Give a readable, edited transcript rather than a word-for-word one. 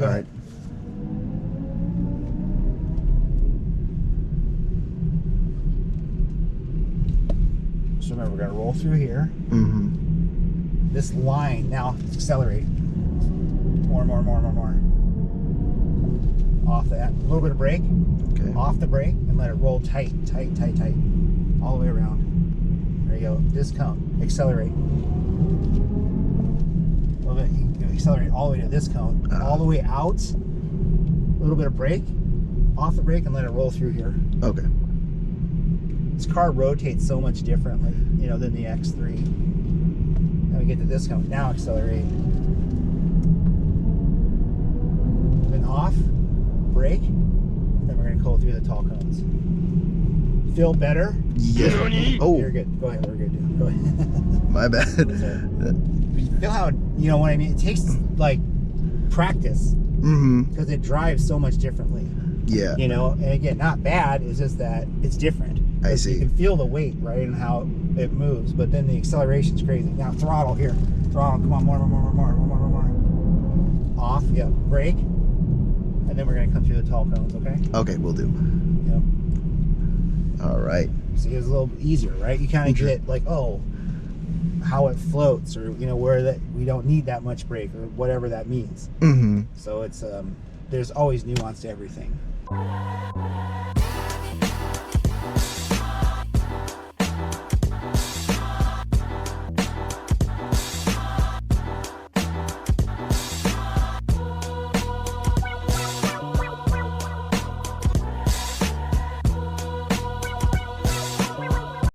Go ahead. So remember, we're gonna roll through here. Mm-hmm. This line now, accelerate. More. Off that. A little bit of brake. Okay. Off the brake and let it roll tight. All the way around. There you go. Discount. Accelerate. A little bit. You can accelerate all the way to this cone. All the way out. A little bit of brake. Off the brake and let it roll through here. Okay. This car rotates so much differently, you know, than the X3. Now we get to this cone. Now accelerate. Then off, brake, then we're gonna go through the tall cones. Feel better? Yeah. Oh, You're good. Go ahead. We're good. Go ahead. my bad. Feel how, you know what I mean? It takes like practice Mm-hmm. because it drives so much differently. Yeah. You know, and again, not bad. It's just that it's different. I see. You can feel the weight, right, and how it moves. But then the acceleration's crazy. Now throttle here. Throttle. Come on, more. Off. Yeah. Brake. And then we're gonna come through the tall cones. Okay. Okay, we'll do. Yep. All right. See, it's a little easier, right? You kind of get like, oh, how it floats, or you know, where that we don't need that much brake, or whatever that means. Mm-hmm. So it's there's always nuance to everything.